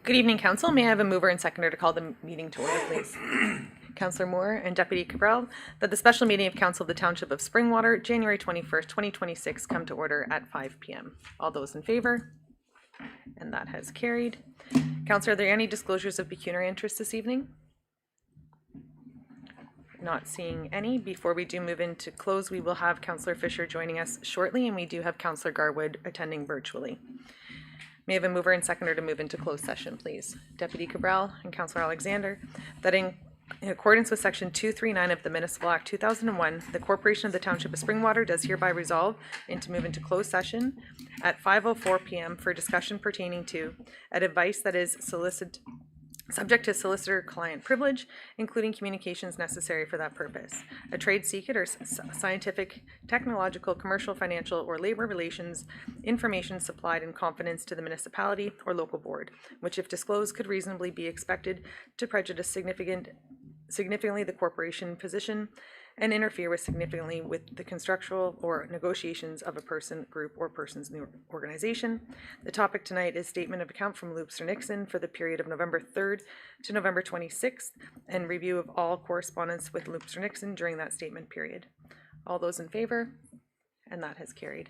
Good evening, Council. May I have a mover and seconder to call the meeting to order, please? Councillor Moore and Deputy Cabral, that the special meeting of Council of the Township of Springwater, January 21st, 2026, come to order at 5 p.m. All those in favor? And that has carried. Councillor, are there any disclosures of pecuniary interest this evening? Not seeing any. Before we do move into close, we will have Councillor Fisher joining us shortly, and we do have Councillor Garwood attending virtually. May I have a mover and seconder to move into closed session, please? Deputy Cabral and Councillor Alexander, that in accordance with Section 239 of the Municipal Act 2001, the Corporation of the Township of Springwater does hereby resolve and to move into closed session at 5:04 p.m. for discussion pertaining to advice that is subject to solicitor-client privilege, including communications necessary for that purpose. A trade secret or scientific, technological, commercial, financial, or labor relations information supplied in confidence to the municipality or local board, which if disclosed could reasonably be expected to prejudice significantly the corporation position and interfere significantly with the constructual or negotiations of a person, group, or person's new organization. The topic tonight is statement of account from Loops or Nixon for the period of November 3rd to November 26th and review of all correspondence with Loops or Nixon during that statement period. All those in favor? And that has carried.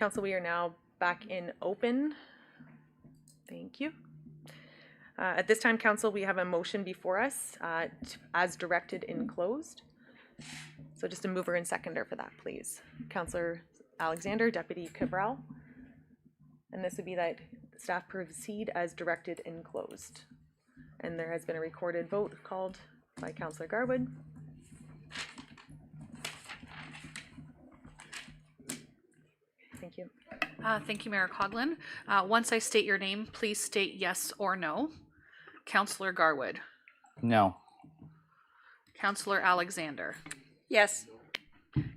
Council, we are now back in open. Thank you. At this time, Council, we have a motion before us as directed in closed. So just a mover and seconder for that, please. Councillor Alexander, Deputy Cabral. And this would be that staff proceed as directed in closed. And there has been a recorded vote called by Councillor Garwood. Thank you. Thank you, Mayor Coughlin. Once I state your name, please state yes or no. Councillor Garwood. No. Councillor Alexander. Yes.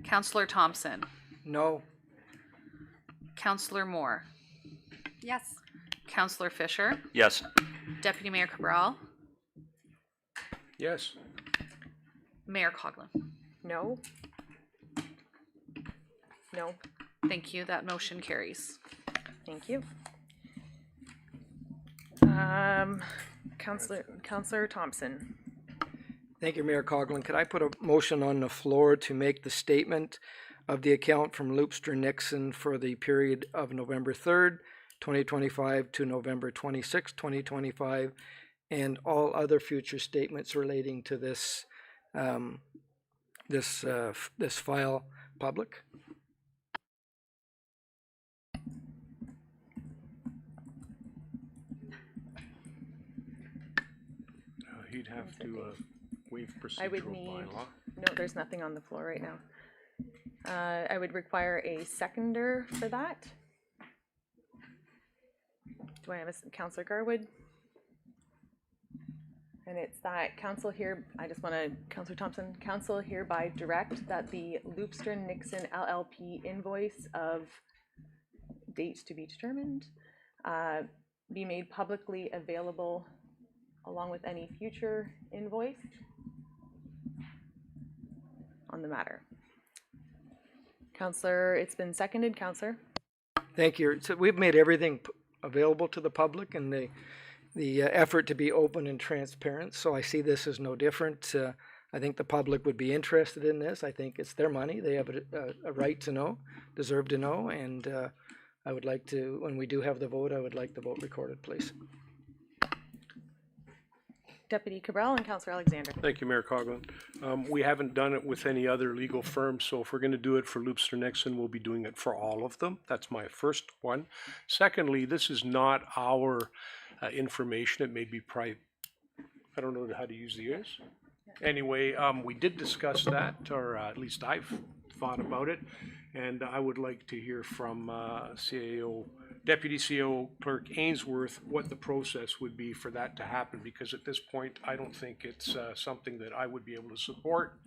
Councillor Thompson. No. Councillor Moore. Yes. Councillor Fisher. Yes. Deputy Mayor Cabral. Yes. Mayor Coughlin. No. No. Thank you. That motion carries. Thank you. Councillor Thompson. Thank you, Mayor Coughlin. Could I put a motion on the floor to make the statement of the account from Loopster Nixon for the period of November 3rd, 2025 to November 26th, 2025, and all other future statements relating to this this file public? He'd have to waive I would procedural need, bylaw. no, there's nothing on the floor right now. I would require a seconder for that. Do I have a Councillor Garwood? And it's that council here, I just want to, Councillor Thompson, council hereby direct that the Loopster Nixon LLP invoice of date to be determined be made publicly available along with any future invoice on the matter. Councillor, it's been seconded. Councillor? Thank you. So we've made everything available to the public and the effort to be open and transparent. So I see this as no different. I think the public would be interested in this. I think it's their money. They have a right to know, deserve to know. And I would like to, when we do have the vote, I would like the vote recorded, please. Deputy Cabral and Councillor Alexander. Thank you, Mayor Coughlin. We haven't done it with any other legal firms, so if we're going to do it for Loopster Nixon, we'll be doing it for all of them. That's my first one. Secondly, this is not our information. It may be private. I don't know how to use the ears. Anyway, we did discuss that, or at least I've thought about it, and I would like to hear from CAO, Deputy CAO Clerk Ainsworth, what the process would be for that to happen, because at this point, I don't think it's something that I would be able to support,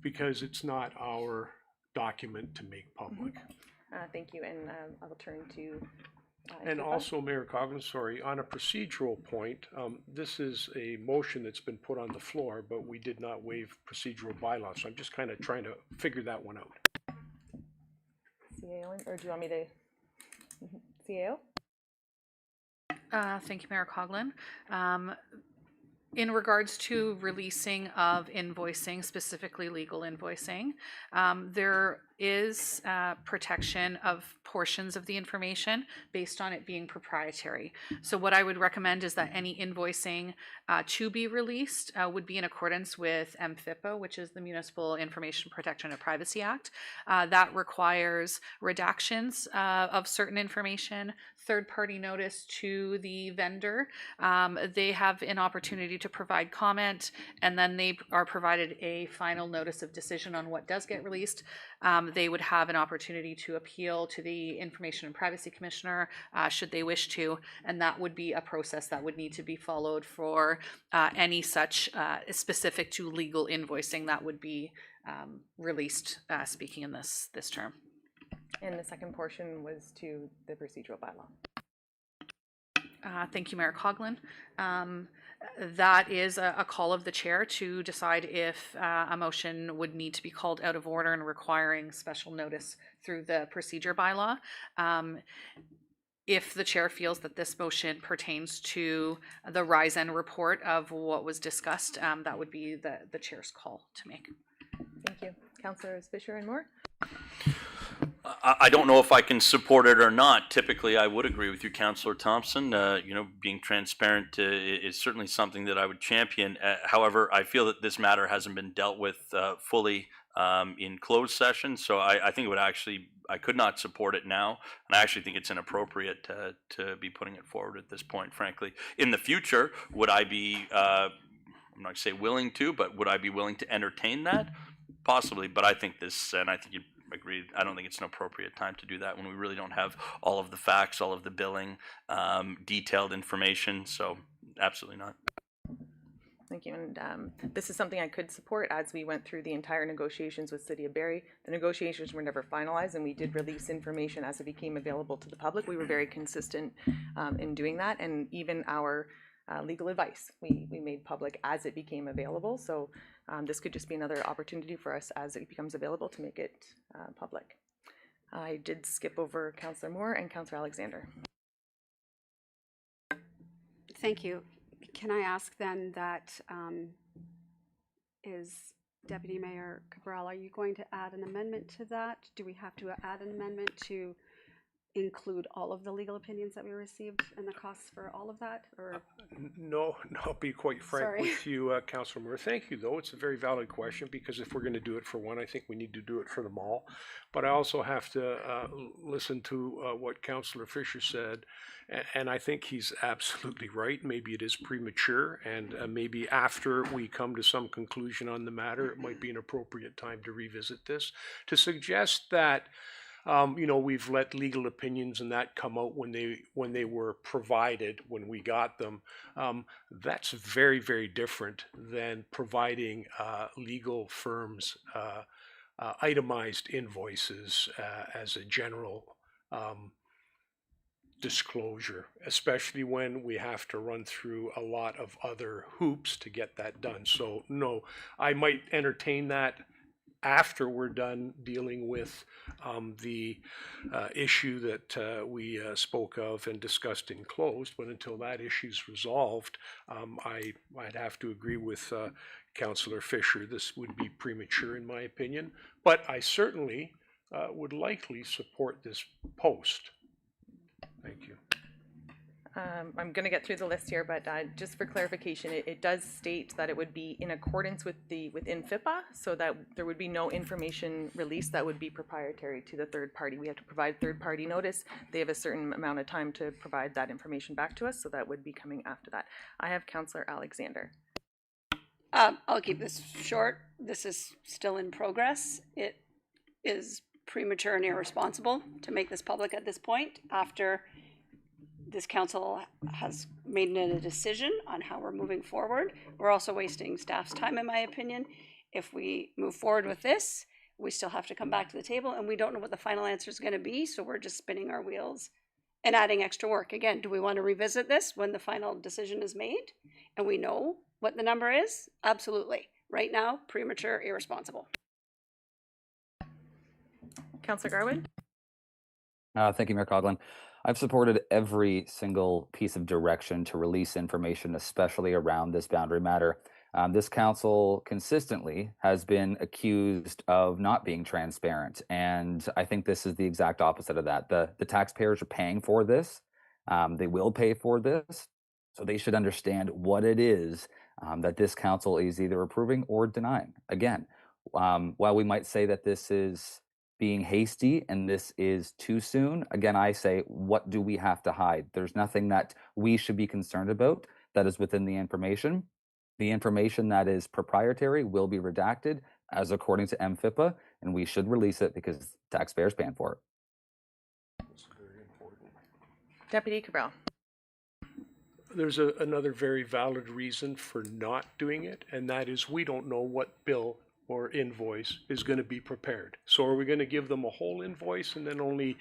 because it's not our document to make public. Thank you, and I will turn to And also, Mayor Coughlin, sorry, on a procedural point, this is a motion that's been put on the floor, but we did not waive procedural bylaws, so I'm just kind of trying to figure that one out. CAO, or do you want me to? CAO? Thank you, Mayor Coughlin. In regards to releasing of invoicing, specifically legal invoicing, there is protection of portions of the information based on it being proprietary. So what I would recommend is that any invoicing to be released would be in accordance with MFIPA, which is the Municipal Information Protection and Privacy Act. That requires redactions of certain information, third-party notice to the vendor. They have an opportunity to provide comment, and then they are provided a final notice of decision on what does get released. They would have an opportunity to appeal to the Information and Privacy Commissioner should they wish to, and that would be a process that would need to be followed for any such specific to legal invoicing that would be released, speaking in this term. And the second portion was to the procedural bylaw. Thank you, Mayor Coughlin. That is a call of the chair to decide if a motion would need to be called out of order and requiring special notice through the procedure bylaw. If the chair feels that this motion pertains to the Rise-En report of what was discussed, that would be the chair's call to make. Thank you. Councillors Fisher and Moore? I don't know if I can support it or not. Typically, I would agree with you, Councillor Thompson. Being transparent is certainly something that I would champion. However, I feel that this matter hasn't been dealt with fully in closed session, so I think it would I could not support it now, and I actually think it's inappropriate to be putting it forward at this point, frankly. In the future, would I be, I'm not going to say willing to, but would I be willing to entertain that? Possibly, but I think and I think you agreed, I don't think it's an appropriate time to do that when we really don't have all of the facts, all of the billing, detailed information, so absolutely not. Thank you. And this is something I could support as we went through the entire negotiations with City of Barrie. The negotiations were never finalized, and we did release information as it became available to the public. We were very consistent in doing that, and even our legal advice we made public as it became available. So this could just be another opportunity for us as it becomes available to make it public. I did skip over Councillor Moore and Councillor Alexander. Thank you. Can I ask then that is Deputy Mayor Cabral, are you going to add an amendment to that? Do we have to add an amendment to include all of the legal opinions that we received and the costs for all of that, or? No, I'll be quite frank Sorry. with you, Councillor Moore. Thank you, though. It's a very valid question, because if we're going to do it for one, I think we need to do it for them all. But I also have to listen to what Councillor Fisher said, and I think he's absolutely right. Maybe it is premature, and maybe after we come to some conclusion on the matter, it might be an appropriate time to revisit this. To suggest that we've let legal opinions and that come out when they were provided, when we got them. That's very, very different than providing legal firms itemized invoices as a general disclosure, especially when we have to run through a lot of other hoops to get that done. So no, I might entertain that after we're done dealing with the issue that we spoke of and discussed in closed. But until that issue's resolved, I'd have to agree with Councillor Fisher. This would be premature in my opinion, but I certainly would likely support this post. Thank you. I'm going to get through the list here, but just for clarification, it does state that it would be in accordance with INFIPA, so that there would be no information released that would be proprietary to the third party. We have to provide third party notice. They have a certain amount of time to provide that information back to us, so that would be coming after that. I have Councillor Alexander. I'll keep this short. This is still in progress. It is premature and irresponsible to make this public at this point after this council has made a decision on how we're moving forward. We're also wasting staff's time, in my opinion. If we move forward with this, we still have to come back to the table, and we don't know what the final answer is going to be, so we're just spinning our wheels and adding extra work. Again, do we want to revisit this when the final decision is made and we know what the number is? Absolutely. Right now, premature, irresponsible. Councillor Garwood? Thank you, Mayor Coughlin. I've supported every single piece of direction to release information, especially around this boundary matter. This council consistently has been accused of not being transparent, and I think this is the exact opposite of that. The taxpayers are paying for this. They will pay for this, so they should understand what it is that this council is either approving or denying. Again, while we might say that this is being hasty and this is too soon, again, I say, what do we have to hide? There's nothing that we should be concerned about that is within the information. The information that is proprietary will be redacted as according to MFIPA, and we should release it because taxpayers paying for it. That's very important. Deputy Cabral? There's another very valid reason for not doing it, and that is we don't know what bill or invoice is going to be prepared. So are we going to give them a whole invoice and then only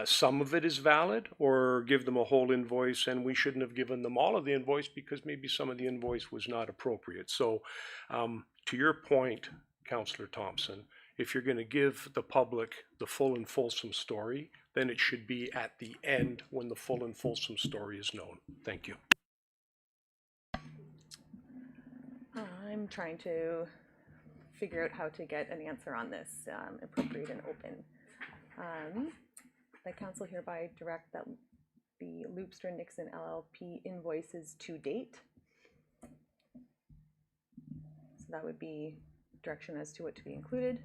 some of it is valid, or give them a whole invoice and we shouldn't have given them all of the invoice because maybe some of the invoice was not appropriate? So to your point, Councillor Thompson, if you're going to give the public the full and fulsome story, then it should be at the end when the full and fulsome story is known. Thank you. I'm trying to figure out how to get an answer on this, appropriate and open. The council hereby direct that the Loopster Nixon LLP invoices to date. So that would be direction as to what to be included.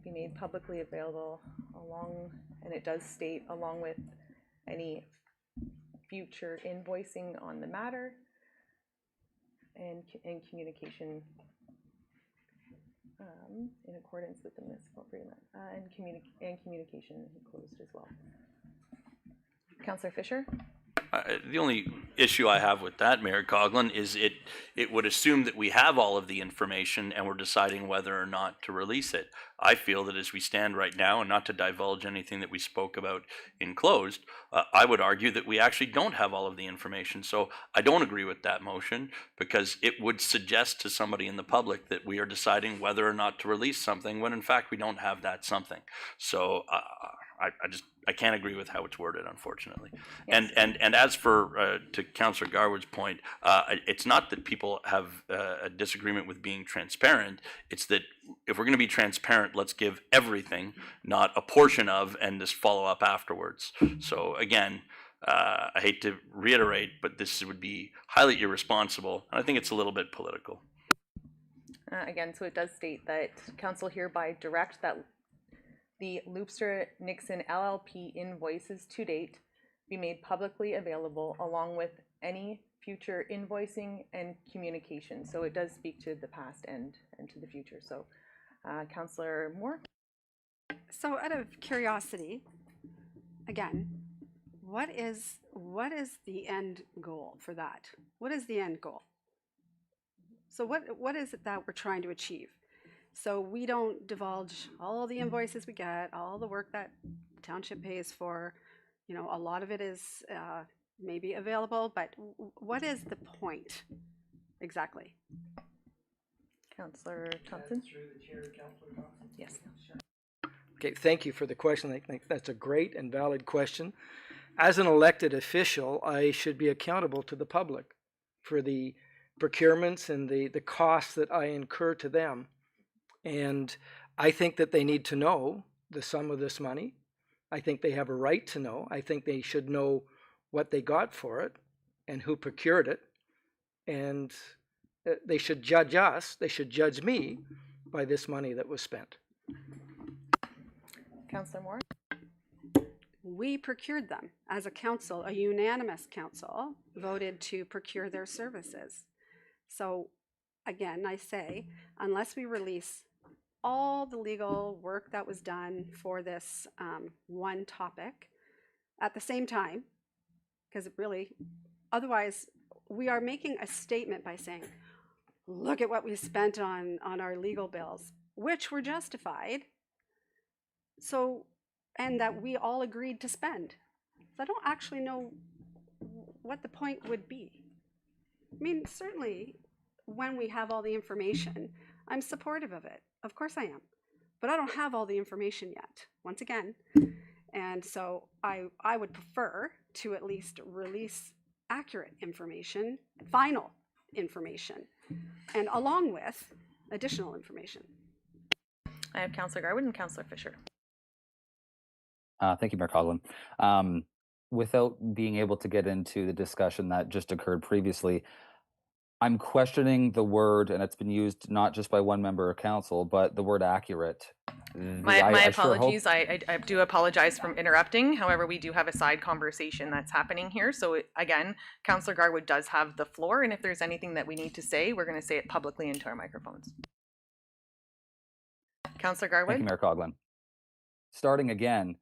Be made publicly available along, and it does state along with any future invoicing on the matter and communication in accordance with the municipal agreement and communication closed as well. Councillor Fisher? The only issue I have with that, Mayor Coughlin, is it would assume that we have all of the information and we're deciding whether or not to release it. I feel that as we stand right now, and not to divulge anything that we spoke about in closed, I would argue that we actually don't have all of the information. So I don't agree with that motion, because it would suggest to somebody in the public that we are deciding whether or not to release something when in fact we don't have that something. So I can't agree with how it's worded, unfortunately. Yes. And as for to Councillor Garwood's point, it's not that people have a disagreement with being transparent. It's that if we're going to be transparent, let's give everything, not a portion of, and just follow up afterwards. So again, I hate to reiterate, but this would be highly irresponsible, and I think it's a little bit political. Again, so it does state that council hereby direct that the Loopster Nixon LLP invoices to date be made publicly available along with any future invoicing and communication. So it does speak to the past and to the future. So Councillor Moore? So out of curiosity, again, what is the end goal for that? What is the end goal? So what is it that we're trying to achieve? So we don't divulge all the invoices we get, all the work that the township pays for. You know, a lot of it is maybe available, but what is the point exactly? Councillor Thompson? Through the chair, Councillor Thompson. Yes. Okay, thank you for the question. I think that's a great and valid question. As an elected official, I should be accountable to the public for the procurements and the costs that I incur to them. And I think that they need to know the sum of this money. I think they have a right to know. I think they should know what they got for it and who procured it. And they should judge us, they should judge me by this money that was spent. Councillor Moore? We procured them as a council, a unanimous council voted to procure their services. So again, I say, unless we release all the legal work that was done for this one topic at the same time, because really, otherwise we are making a statement by saying, look at what we spent on our legal bills, which were justified. So, and that we all agreed to spend. So I don't actually know what the point would be. I mean, certainly when we have all the information, I'm supportive of it. Of course I am. But I don't have all the information yet, once again. And so I would prefer to at least release accurate information, final information, and along with additional information. I have Councillor Garwood and Councillor Fisher. Thank you, Mayor Coughlin. Without being able to get into the discussion that just occurred previously, I'm questioning the word, and it's been used not just by one member of council, but the word accurate. My apologies. I do apologize for interrupting. However, we do have a side conversation that's happening here. So again, Councillor Garwood does have the floor, and if there's anything that we need to say, we're going to say it publicly into our microphones. Councillor Garwood? Thank you, Mayor Coughlin. Starting again,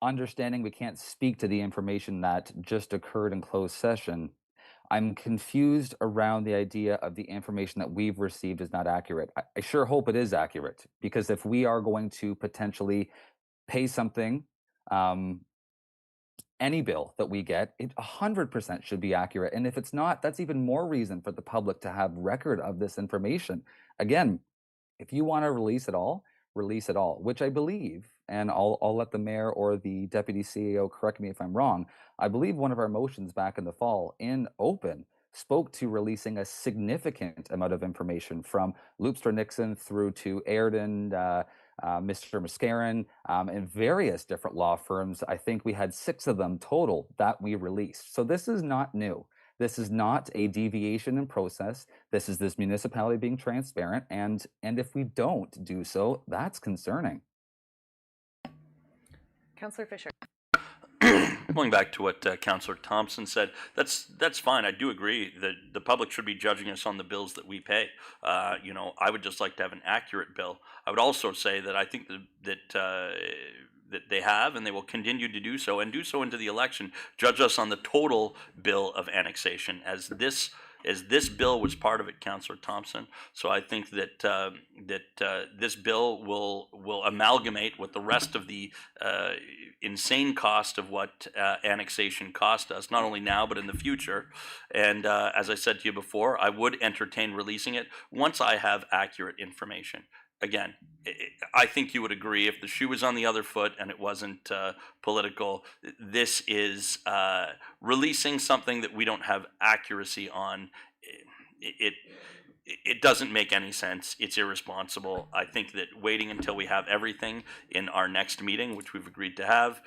understanding we can't speak to the information that just occurred in closed session, I'm confused around the idea of the information that we've received is not accurate. I sure hope it is accurate, because if we are going to potentially pay something, any bill that we get, it 100% should be accurate. And if it's not, that's even more reason for the public to have record of this information. Again, if you want to release it all, which I believe, and I'll let the mayor or the deputy CEO correct me if I'm wrong. I believe one of our motions back in the fall in open spoke to releasing a significant amount of information from Loopster Nixon through to Airden, Mr. Mascarin, and various different law firms. I think we had 6 of them total that we released. So this is not new. This is not a deviation in process. This is this municipality being transparent, and if we don't do so, that's concerning. Councillor Fisher. Going back to what Councillor Thompson said, that's fine. I do agree that the public should be judging us on the bills that we pay. You know, I would just like to have an accurate bill. I would also say that I think that they have and they will continue to do so and do so into the election. Judge us on the total bill of annexation, as this bill was part of it, Councillor Thompson. So I think that this bill will amalgamate with the rest of the insane cost of what annexation cost us, not only now but in the future. And as I said to you before, I would entertain releasing it once I have accurate information. Again, I think you would agree, if the shoe was on the other foot and it wasn't political, this is releasing something that we don't have accuracy on. It doesn't make any sense. It's irresponsible. I think that waiting until we have everything in our next meeting, which we've agreed to have,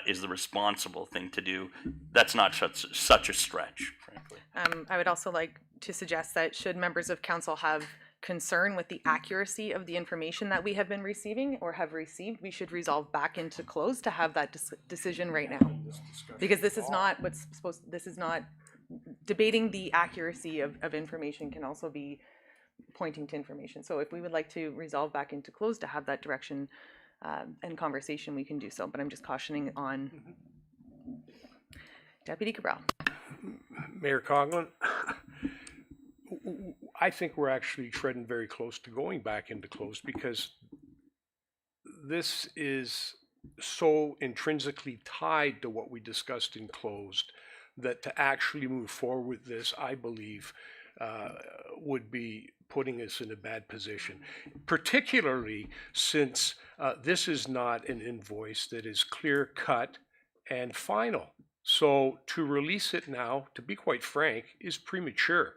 is the responsible thing to do. That's not such a stretch, frankly. I would also like to suggest that should members of council have concern with the accuracy of the information that we have been receiving or have received, we should resolve back into close to have that decision right now. Because this is not what's supposed, this is not, debating the accuracy of information can also be pointing to information. So if we would like to resolve back into close to have that direction and conversation, we can do so. But I'm just cautioning on Deputy Cabral. Mayor Coughlin, I think we're actually treading very close to going back into closed, because this is so intrinsically tied to what we discussed in closed that to actually move forward with this, I believe, would be putting us in a bad position, particularly since this is not an invoice that is clear cut and final. So to release it now, to be quite frank, is premature,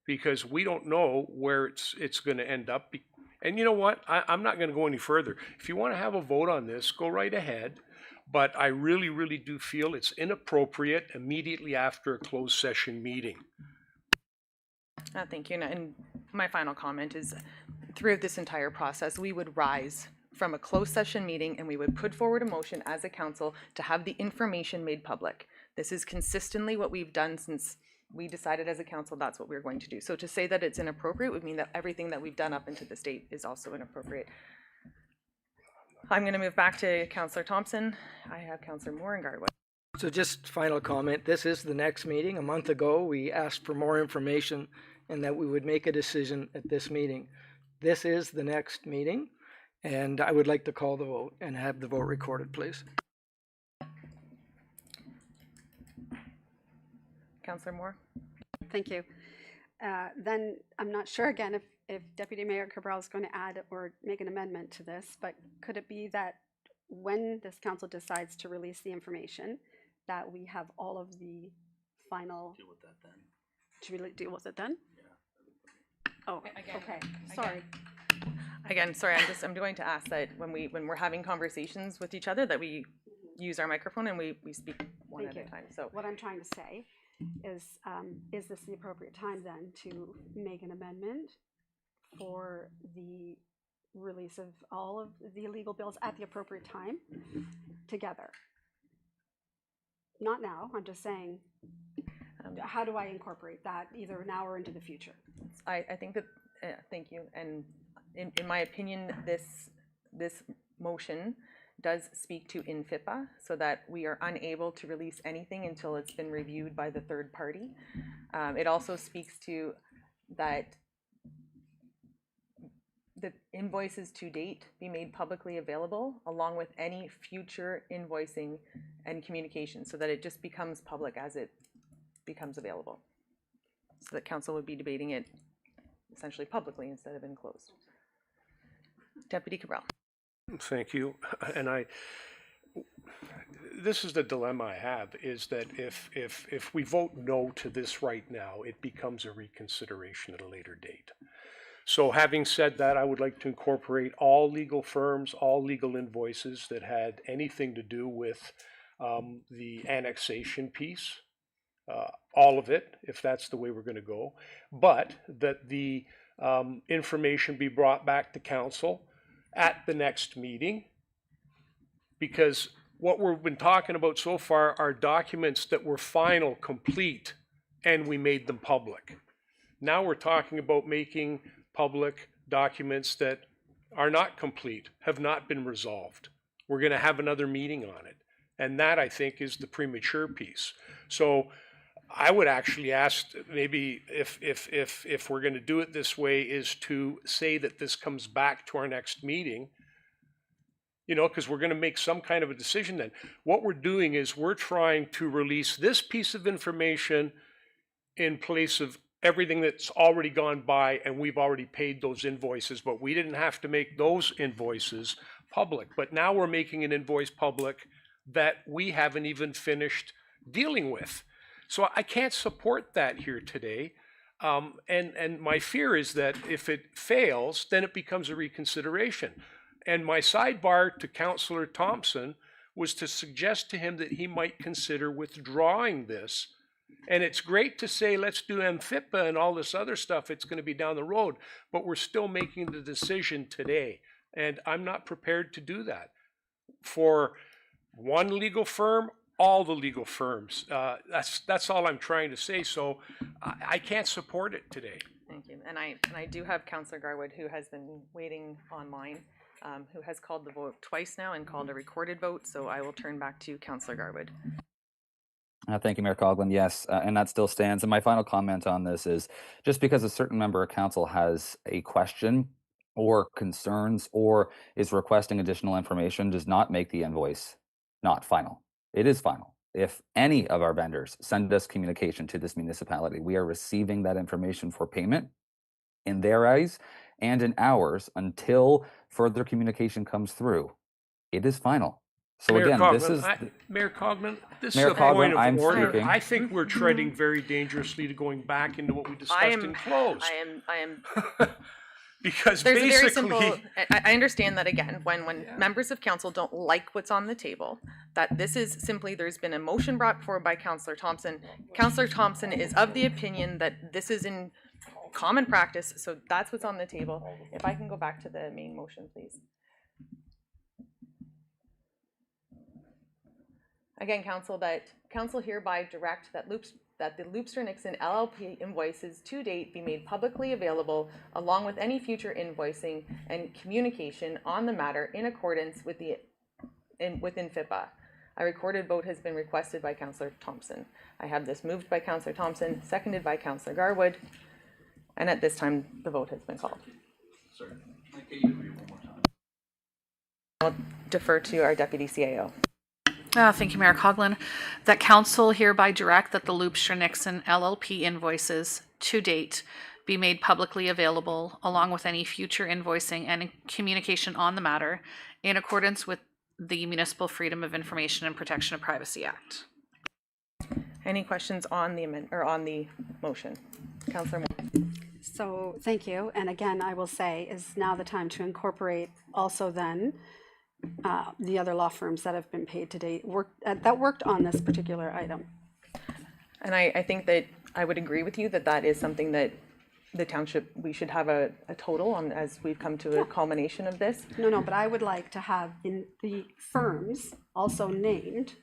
because we don't know where it's going to end up. And you know what? I'm not going to go any further. If you want to have a vote on this, go right ahead. But I really, really do feel it's inappropriate immediately after a closed session meeting. Thank you. And my final comment is, throughout this entire process, we would rise from a closed session meeting and we would put forward a motion as a council to have the information made public. This is consistently what we've done since we decided as a council that's what we're going to do. So to say that it's inappropriate would mean that everything that we've done up until this date is also inappropriate. I'm going to move back to Councillor Thompson. I have Councillor Moore and Garwood. So just final comment, this is the next meeting. A month ago, we asked for more information and that we would make a decision at this meeting. This is the next meeting, and I would like to call the vote and have the vote recorded, please. Councillor Moore? Thank you. Then I'm not sure again if Deputy Mayor Cabral is going to add or make an amendment to this, but could it be that when this council decides to release the information, that we have all of the final... Deal with that then. To really deal with it then? Yeah. Oh, okay. Sorry. Again, sorry, I'm going to ask that when we're having conversations with each other that we use our microphone and we speak one at a time. So what I'm trying to say is this the appropriate time then to make an amendment for the release of all of the illegal bills at the appropriate time together? Not now, I'm just saying, how do I incorporate that either now or into the future? I think that, thank you. And in my opinion, this motion does speak to INFIPA, so that we are unable to release anything until it's been reviewed by the third party. It also speaks to that the invoices to date be made publicly available, along with any future invoicing and communication, so that it just becomes public as it becomes available. So that council would be debating it essentially publicly instead of in closed. Deputy Cabral. Thank you. And this is the dilemma I have, is that if we vote no to this right now, it becomes a reconsideration at a later date. So having said that, I would like to incorporate all legal firms, all legal invoices that had anything to do with the annexation piece, all of it, if that's the way we're going to go, but that the information be brought back to council at the next meeting, because what we've been talking about so far are documents that were final, complete, and we made them public. Now we're talking about making public documents that are not complete, have not been resolved. We're going to have another meeting on it. And that, I think, is the premature piece. So I would actually ask, maybe if we're going to do it this way, is to say that this comes back to our next meeting, you know, because we're going to make some kind of a decision then. What we're doing is we're trying to release this piece of information in place of everything that's already gone by, and we've already paid those invoices, but we didn't have to make those invoices public. But now we're making an invoice public that we haven't even finished dealing with. So I can't support that here today. And my fear is that if it fails, then it becomes a reconsideration. And my sidebar to Councillor Thompson was to suggest to him that he might consider withdrawing this. And it's great to say, let's do MFIPA and all this other stuff. It's going to be down the road, but we're still making the decision today. And I'm not prepared to do that for one legal firm, all the legal firms. That's all I'm trying to say. So I can't support it today. Thank you. And I do have Councillor Garwood, who has been waiting online, who has called the vote twice now and called a recorded vote. So I will turn back to Councillor Garwood. Thank you, Mayor Coughlin. Yes, and that still stands. And my final comment on this is just because a certain member of council has a question or concerns or is requesting additional information does not make the invoice not final. It is final. If any of our vendors send us communication to this municipality, we are receiving that information for payment in their eyes and in ours until further communication comes through. It is final. So Mayor again, Coughlin, this is Mayor Coughlin, this Mayor is a point Coughlin, I'm of order. speaking. I think we're treading very dangerously to going back into what we discussed in closed. I am Because There's a very basically, simple, I understand that again, when members of council don't like what's on the table, that this is simply, there's been a motion brought forward by Councillor Thompson. Councillor Thompson is of the opinion that this is in common practice, so that's what's on the table. If I can go back to the main motion, please. Again, council hereby direct that the Loopster Nixon LLP invoices to date be made publicly available along with any future invoicing and communication on the matter in accordance with within FIPA. A recorded vote has been requested by Councillor Thompson. I have this moved by Councillor Thompson, seconded by Councillor Garwood, and at this time the vote has been called. Sorry, can you read one more time? I'll defer to our Deputy CAO. Thank you, Mayor Coughlin. That council hereby direct that the Loopster Nixon LLP invoices to date be made publicly available along with any future invoicing and communication on the matter in accordance with the Municipal Freedom of Information and Protection of Privacy Act. Any questions on the amendment or on the motion? Councillor Moore. So thank you. And again, I will say is now the time to incorporate also then the other law firms that have been paid to date that worked on this particular item. And I think that I would agree with you that that is something that the township, we should have a total on as we've come to a culmination of this. No, but I would like to have in the firms also named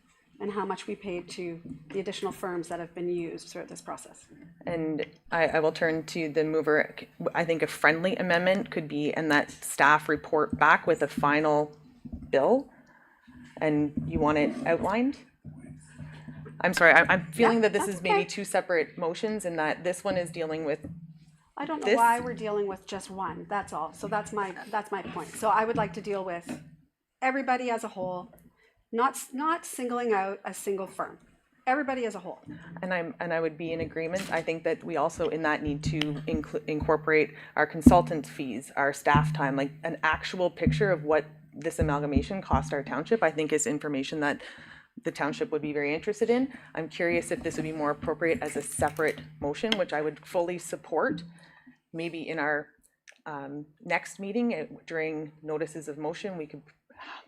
and how much we paid to the additional firms that have been used throughout this process. And I will turn to the mover. I think a friendly amendment could be, and that staff report back with a final bill, and you want it outlined? I'm sorry, I'm feeling that this that's is maybe okay. two separate motions and that this one is dealing with, I don't know This- why we're dealing with just one, that's all. So that's my point. So I would like to deal with everybody as a whole, not singling out a single firm. Everybody as a whole. and I would be in agreement. I think that we also in that need to incorporate our consultant fees, our staff time, like an actual picture of what this amalgamation cost our township, I think is information that the township would be very interested in. I'm curious if this would be more appropriate as a separate motion, which I would fully support, maybe in our next meeting, during notices of motion, we could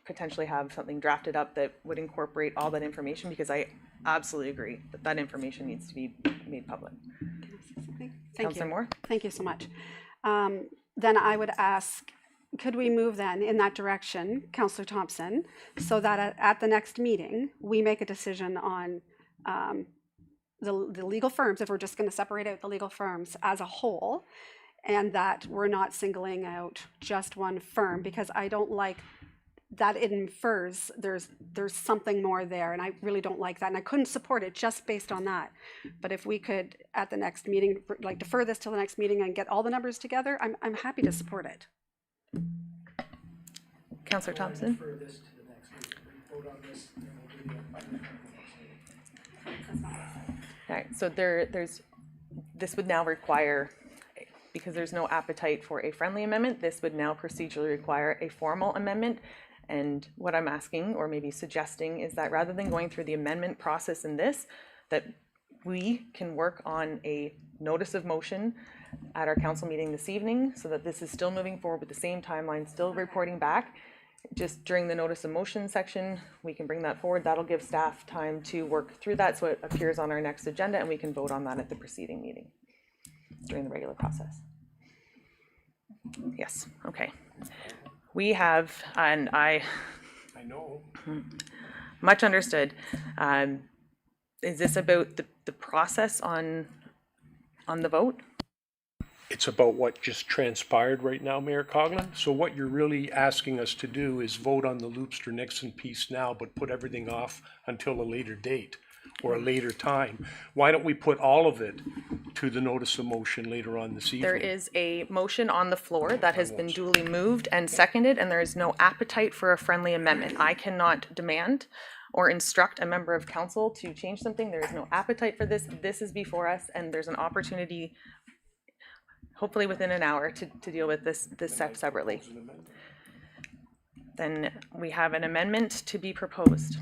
potentially have something drafted up that would incorporate all that information, because I absolutely agree that that information needs to be made public. Thank Councillor you. Moore? Thank you so much. Then I would ask, could we move then in that direction, Councillor Thompson, so that at the next meeting, we make a decision on the legal firms, if we're just going to separate out the legal firms as a whole, and that we're not singling out just one firm, because I don't like that it infers there's something more there, and I really don't like that, and I couldn't support it just based on that. But if we could, at the next meeting, like defer this till the next meeting and get all the numbers together, I'm happy to support it. Councillor Thompson? All right, so this would now require, because there's no appetite for a friendly amendment, this would now procedurally require a formal amendment. And what I'm asking, or maybe suggesting, is that rather than going through the amendment process in this, that we can work on a notice of motion at our council meeting this evening, so that this is still moving forward with the same timeline, still reporting back. Just during the notice of motion section, we can bring that forward. That'll give staff time to work through that, so it appears on our next agenda, and we can vote on that at the preceding meeting during the regular process. Yes, okay. We have, and I know. Much understood. Is this about the process on the vote? It's about what just transpired right now, Mayor Coughlin. So what you're really asking us to do is vote on the Loopster-Nixon piece now, but put everything off until a later date or a later time. Why don't we put all of it to the notice of motion later on this evening? There is a motion on the floor that has been duly moved and seconded, and there is no appetite for a friendly amendment. I cannot demand or instruct a member of council to change something. There is no appetite for this. This is before us, and there's an opportunity, hopefully within an hour, to deal with this separately. Then we have an amendment to be proposed.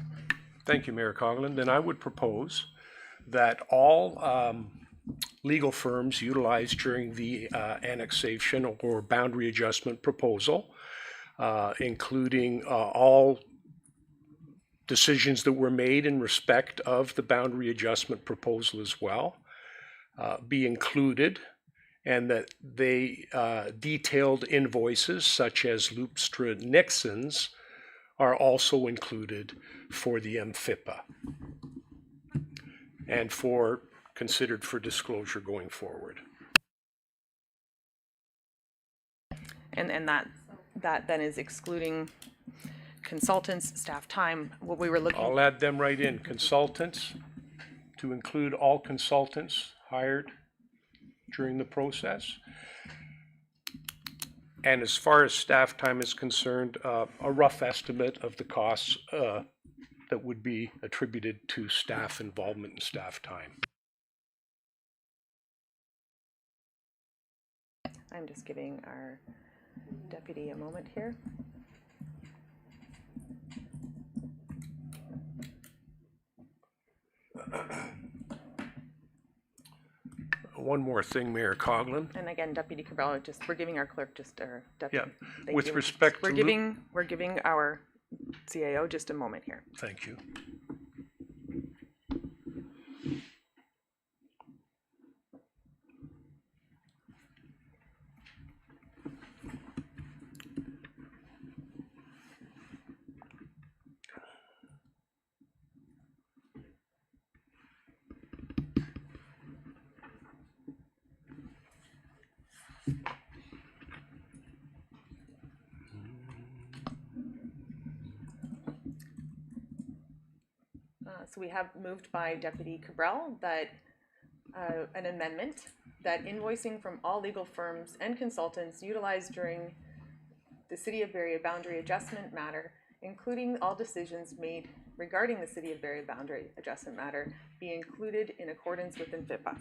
Thank you, Mayor Coughlin. Then I would propose that all legal firms utilized during the annexation or boundary adjustment proposal, including all decisions that were made in respect of the boundary adjustment proposal as well, be included, and that they detailed invoices such as Loopstra-Nixon's are also included for the MFIPA and considered for disclosure going forward. And that then is excluding consultants, staff time, what we were looking. I'll add them right in, consultants, to include all consultants hired during the process. And as far as staff time is concerned, a rough estimate of the costs that would be attributed to staff involvement and staff time. I'm just giving our deputy a moment here. One more thing, Mayor Coughlin. And again, Deputy Cabral, we're giving our clerk our deputy. Yeah, Thank with you. respect We're to giving our CAO just a moment here. Thank you. So we have moved by Deputy Cabral that an amendment that invoicing from all legal firms and consultants utilized during the City of Barrie boundary adjustment matter, including all decisions made regarding the City of Barrie boundary adjustment matter, be included in accordance with INFIPA.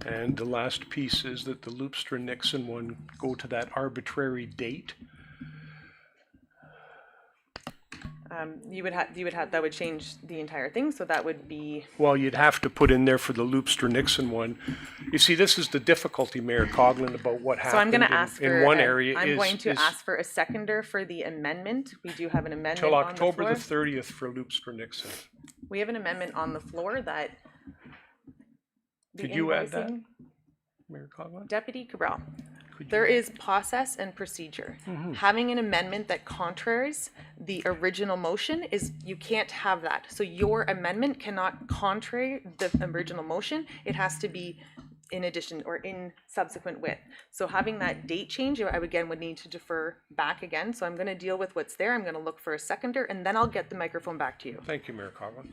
And the last piece is that the Loopstra-Nixon one go to that arbitrary date. You would have, that would change the entire thing, so that would be, Well, you'd have to put in there for the Loopster-Nixon one. You see, this is the difficulty, Mayor Coughlin, about what so I'm happened gonna ask in for, one area I'm is going to ask for a seconder for the amendment. We do have an amendment till on the October floor. the 30th for Loopster-Nixon. We have an amendment on the floor that the Could you add that? invoicing- Mayor Coughlin? Deputy Cabral, Could you there add- is process and procedure. Having an amendment that contraries the original motion is, you can't have that. So your amendment cannot contrary the original motion. It has to be in addition or in subsequent with. So having that date change, I again would need to defer back again. So I'm going to deal with what's there. I'm going to look for a seconder, and then I'll get the microphone back to you. Thank you, Mayor Coughlin.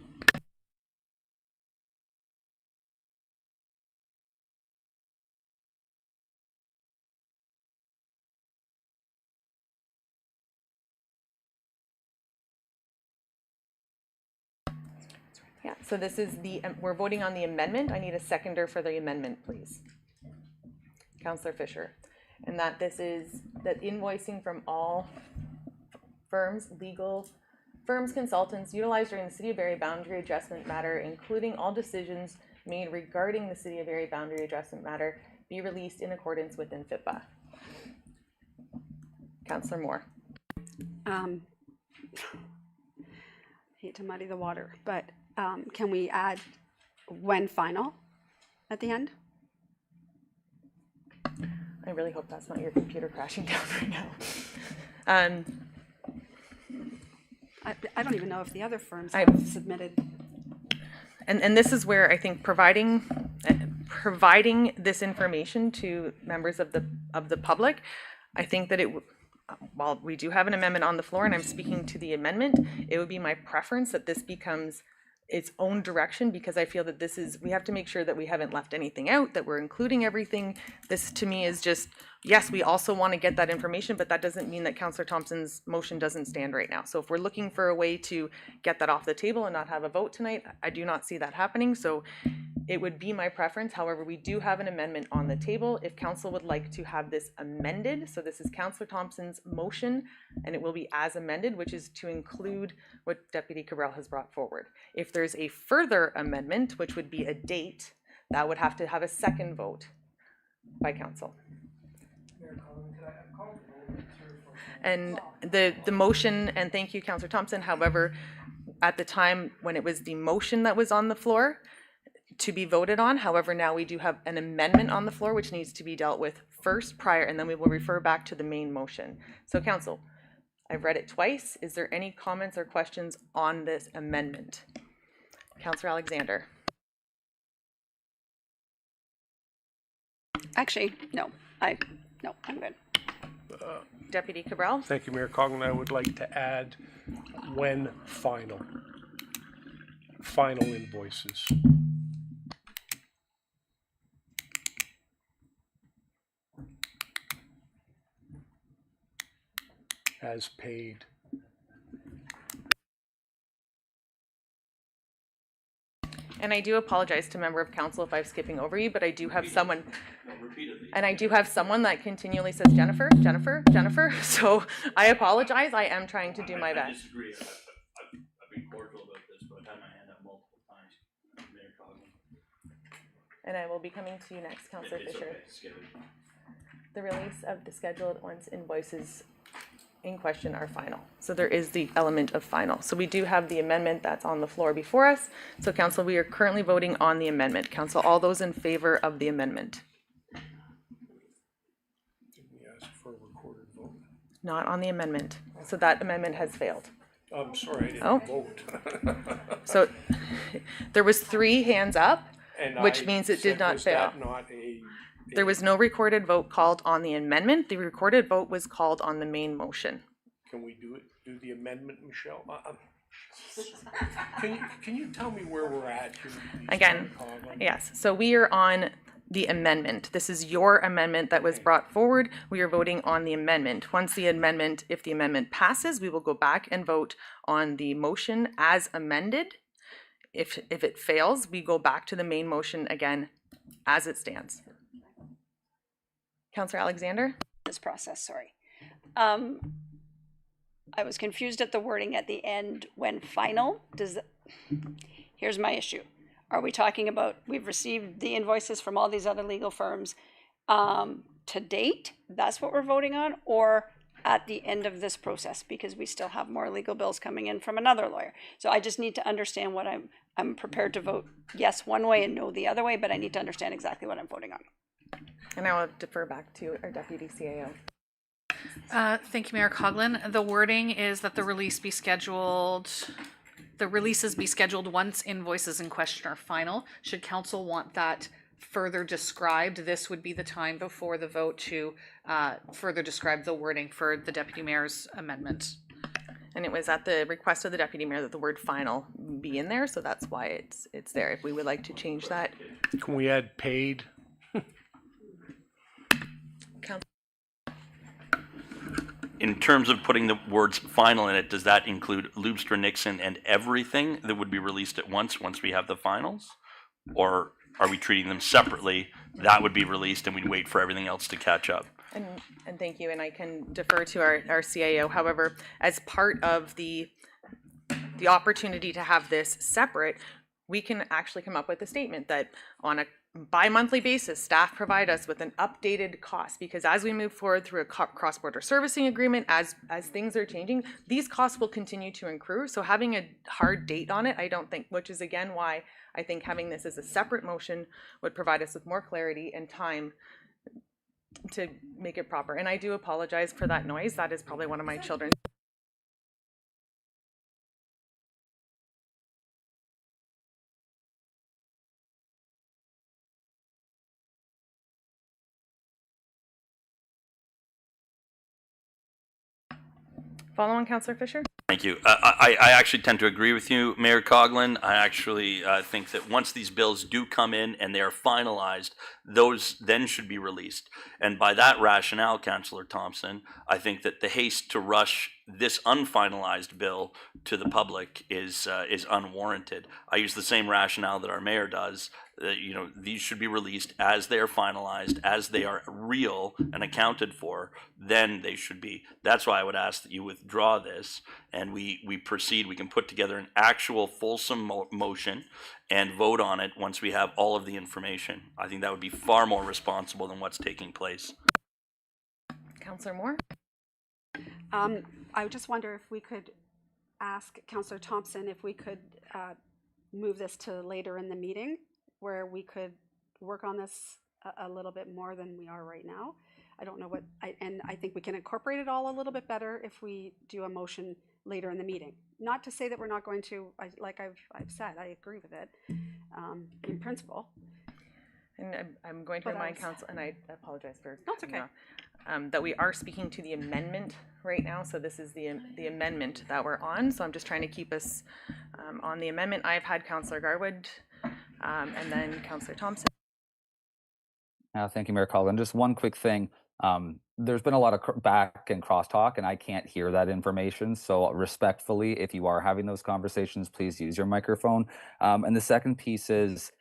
Yeah, so this is the, we're voting on the amendment. I need a seconder for the amendment, please. Councillor Fisher. And that this is, that invoicing from all firms, legal firms, consultants utilized during the City of Barrie boundary adjustment matter, including all decisions made regarding the City of Barrie boundary adjustment matter, be released in accordance with NFIPA. Councillor Moore. Hate to muddy the water, but can we add when final at the end? I really hope that's not your computer crashing down right now. I don't even know if the other firms I- have submitted. And this is where I think providing this information to members of the public, I think that while we do have an amendment on the floor and I'm speaking to the amendment, it would be my preference that this becomes its own direction, because I feel that we have to make sure that we haven't left anything out, that we're including everything. This to me is just, yes, we also want to get that information, but that doesn't mean that Councillor Thompson's motion doesn't stand right now. So if we're looking for a way to get that off the table and not have a vote tonight, I do not see that happening. So it would be my preference. However, we do have an amendment on the table. If council would like to have this amended, so this is Councillor Thompson's motion, and it will be as amended, which is to include what Deputy Cabral has brought forward. If there's a further amendment, which would be a date, that would have to have a second vote by council. And the motion, and thank you, Councillor Thompson, however, at the time when it was the motion that was on the floor to be voted on, however, now we do have an amendment on the floor which needs to be dealt with first prior, and then we will refer back to the main motion. So council, I've read it twice. Is there any comments or questions on this amendment? Councillor Alexander. Actually, no, I'm good. Deputy Cabral. Thank you, Mayor Coughlin. I would like to add when final. Final invoices. As paid. And I do apologize to member of council if I'm skipping over you, but I do have someone, and I do have someone that continually says Jennifer, Jennifer, Jennifer. So I apologize. I am trying to do my I best. disagree. I've been cordial about this, but I've had my hand up multiple times. Mayor Coughlin. And I will be coming to you next, Councillor It's Fisher. okay. Skip it. The release of the scheduled once invoices in question are final. So there is the element of final. So we do have the amendment that's on the floor before us. So council, we are currently voting on the amendment. Council, all those in favor of the amendment? Did we ask for a recorded vote? Not on the amendment. So that amendment has failed. I'm sorry, I didn't Oh. vote. So there was 3 hands up, And which I means it said, did not was fail. that not a? There was no recorded vote called on the amendment. The recorded vote was called on the main motion. Can we do the amendment, Michelle? Can you tell me where we're at here, please, Again, Mayor Coughlin? yes, so we are on the amendment. This is your amendment that was brought forward. We are voting on the amendment. Once the amendment, if the amendment passes, we will go back and vote on the motion as amended. If it fails, we go back to the main motion again as it stands. Councillor Alexander? This process, sorry. I was confused at the wording at the end when final. Here's my issue. Are we talking about, we've received the invoices from all these other legal firms to date? That's what we're voting on? Or at the end of this process? Because we still have more legal bills coming in from another lawyer. So I just need to understand what I'm prepared to vote yes one way and no the other way, but I need to understand exactly what I'm voting on. And I will defer back to our deputy CAO. Thank you, Mayor Coughlin. The wording is that the releases be scheduled once invoices in question are final. Should council want that further described, this would be the time before the vote to further describe the wording for the deputy mayor's amendment. And it was at the request of the deputy mayor that the word final be in there, so that's why it's there. If we would like to change that. Can we add paid? In terms of putting the words final in it, does that include Lubster, Nixon, and everything that would be released at once we have the finals? Or are we treating them separately? That would be released and we'd wait for everything else to catch up. And thank you, and I can defer to our CAO. However, as part of the opportunity to have this separate, we can actually come up with a statement that on a bi-monthly basis, staff provide us with an updated cost, because as we move forward through a cross-border servicing agreement, as things are changing, these costs will continue to accrue. So having a hard date on it, I don't think, which is again why I think having this as a separate motion would provide us with more clarity and time to make it proper. And I do apologize for that noise. That is probably one of my children. Following Councillor Fisher. Thank you. I actually tend to agree with you, Mayor Coughlin. I actually think that once these bills do come in and they are finalized, those then should be released. And by that rationale, Councillor Thompson, I think that the haste to rush this unfinalized bill to the public is unwarranted. I use the same rationale that our mayor does. These should be released as they are finalized, as they are real and accounted for. Then they should be. That's why I would ask that you withdraw this and we proceed. We can put together an actual fulsome motion and vote on it once we have all of the information. I think that would be far more responsible than what's taking place. Councillor Moore. I just wonder if we could ask Councillor Thompson if we could move this to later in the meeting, where we could work on this a little bit more than we are right now. I don't know and I think we can incorporate it all a little bit better if we do a motion later in the meeting. Not to say that we're not going to, like I've said, I agree with it in principle. And I'm going to remind council, and I apologize for That's okay. that we are speaking to the amendment right now. So this is the amendment that we're on. So I'm just trying to keep us on the amendment. I've had Councillor Garwood and then Councillor Thompson. Thank you, Mayor Coughlin. Just one quick thing. There's been a lot of back and crosstalk, and I can't hear that information. So respectfully, if you are having those conversations, please use your microphone. And the second piece is,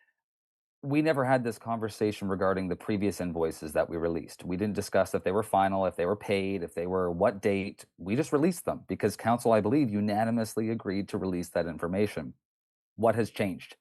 we never had this conversation regarding the previous invoices that we released. We didn't discuss if they were final, if they were paid, if they were what date. We just released them because council, I believe, unanimously agreed to release that information. What has changed?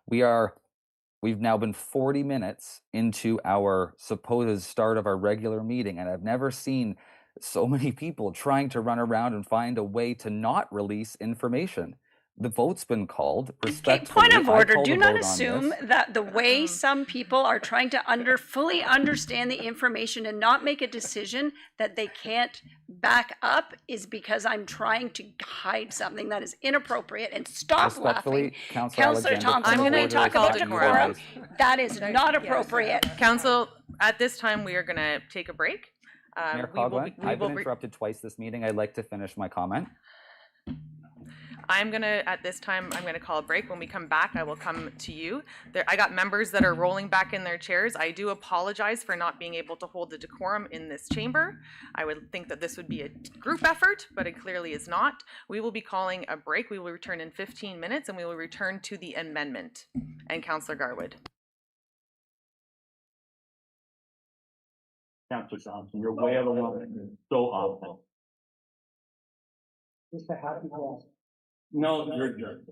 We've now been 40 minutes into our supposed start of our regular meeting, and I've never seen so many people trying to run around and find a way to not release information. The vote's been called. Okay, point of order. Do not assume that the way some people are trying to fully understand the information and not make a decision that they can't back up is because I'm trying to hide something that is inappropriate. And stop laughing. Councillor Thompson, I'm going to talk about decorum. That is not appropriate. Council, at this time, we are going to take a break. Mayor Coughlin, I've been interrupted twice this meeting. I'd like to finish my comment. At this time, I'm gonna call a break. When we come back, I will come to you. I got members that are rolling back in their chairs. I do apologize for not being able to hold the decorum in this chamber. I would think that this would be a group effort, but it clearly is not. We will be calling a break. We will return in 15 minutes and we will return to the amendment. And Councillor Garwood. Councillor Thompson, you're way out of line. So awful. Just a happy glass. No, you're good.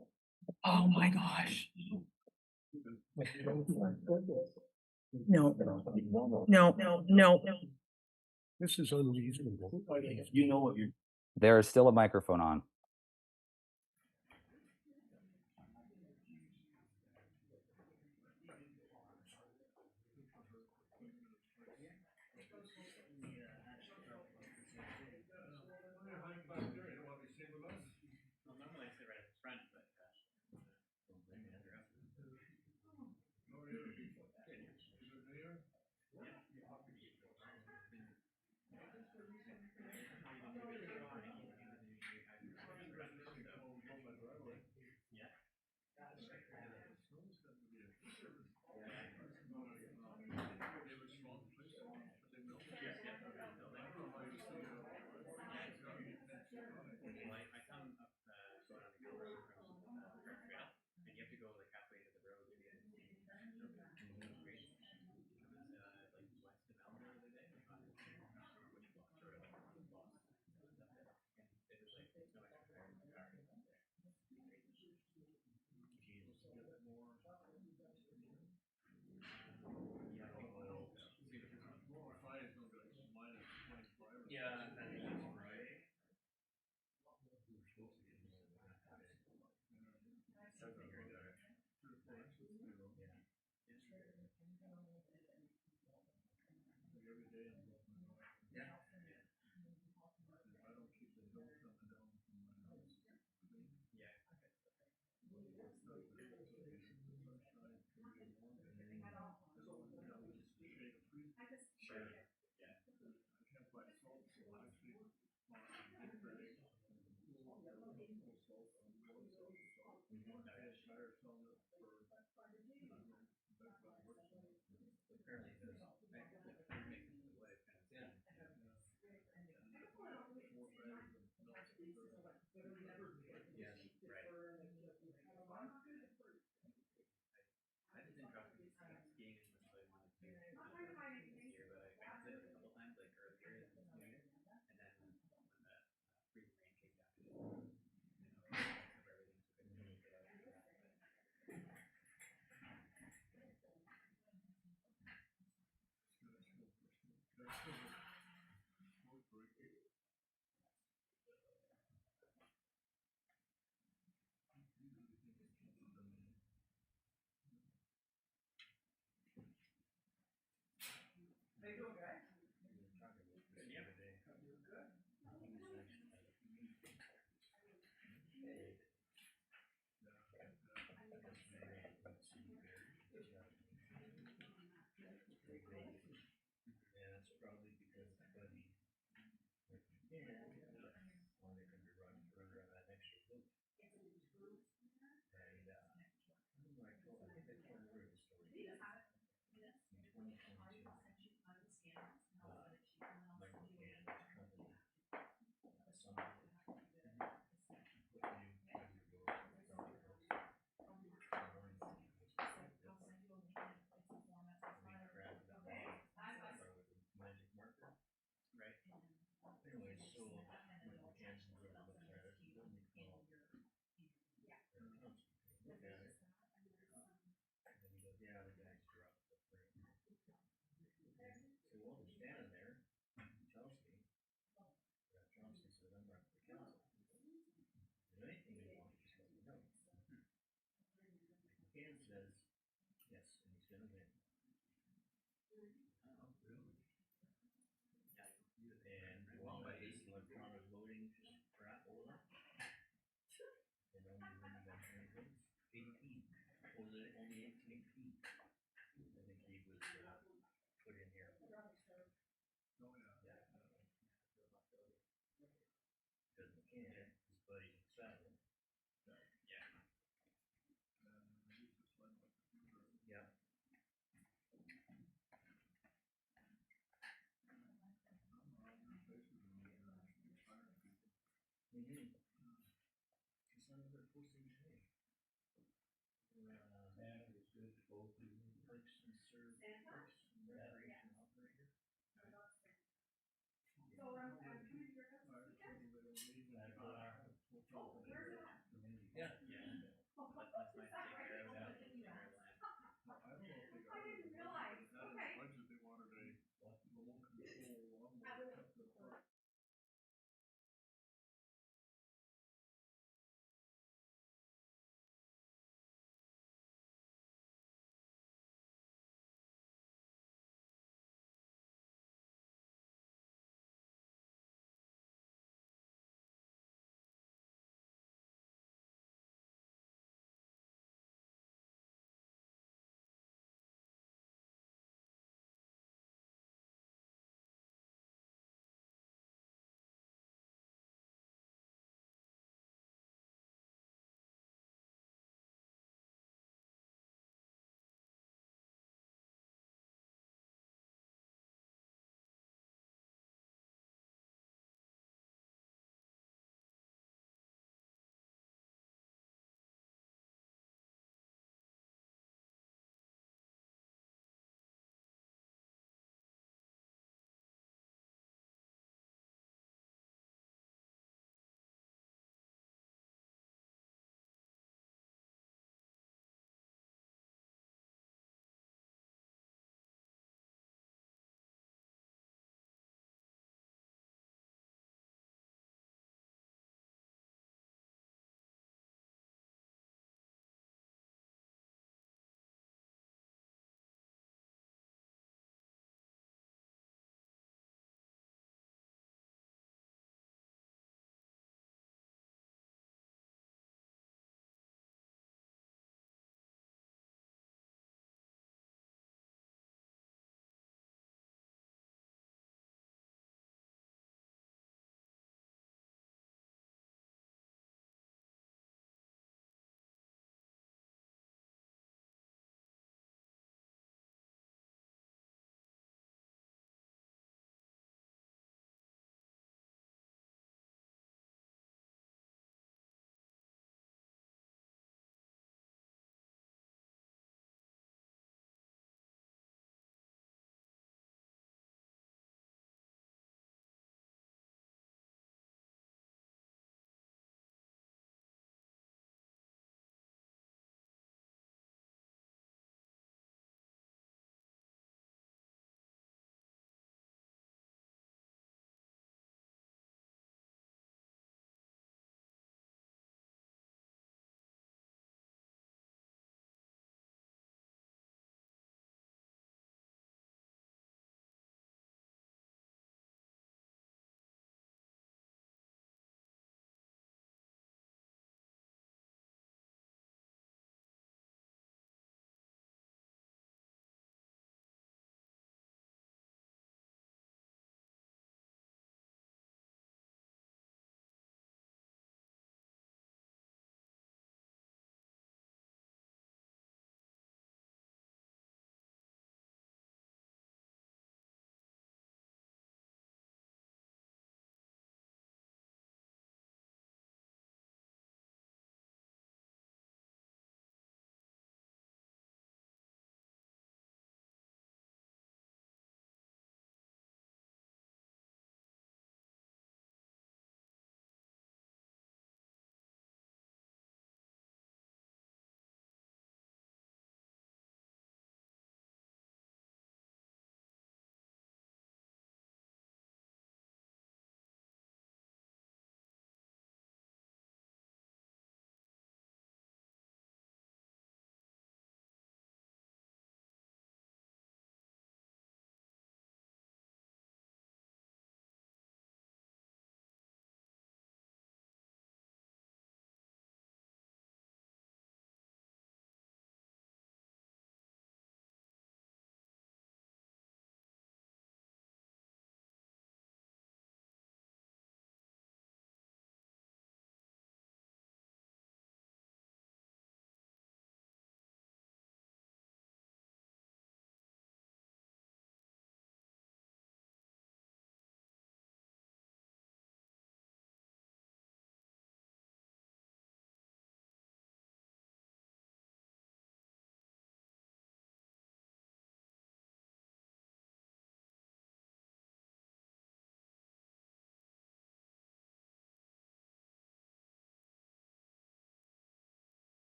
Oh my gosh. No, no. This is unreasonable. You know what you're. There is still a microphone on.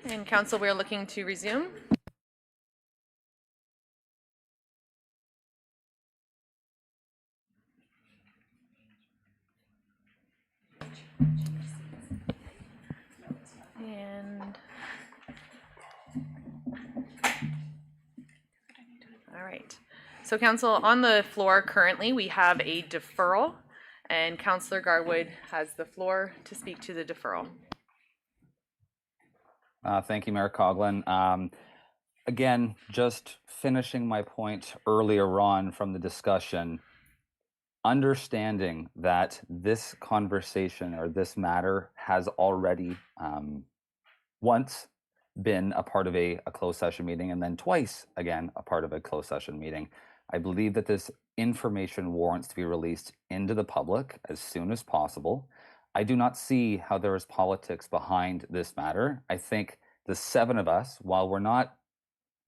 And council, we are looking to resume. And all right. So council, on the floor currently, we have a deferral, and Councillor Garwood has the floor to speak to the deferral. Thank you, Mayor Coughlin. Again, just finishing my point earlier on from the discussion, understanding that this conversation or this matter has already once been a part of a closed session meeting and then twice again a part of a closed session meeting. I believe that this information warrants to be released into the public as soon as possible. I do not see how there is politics behind this matter. I think the seven of us, while we're not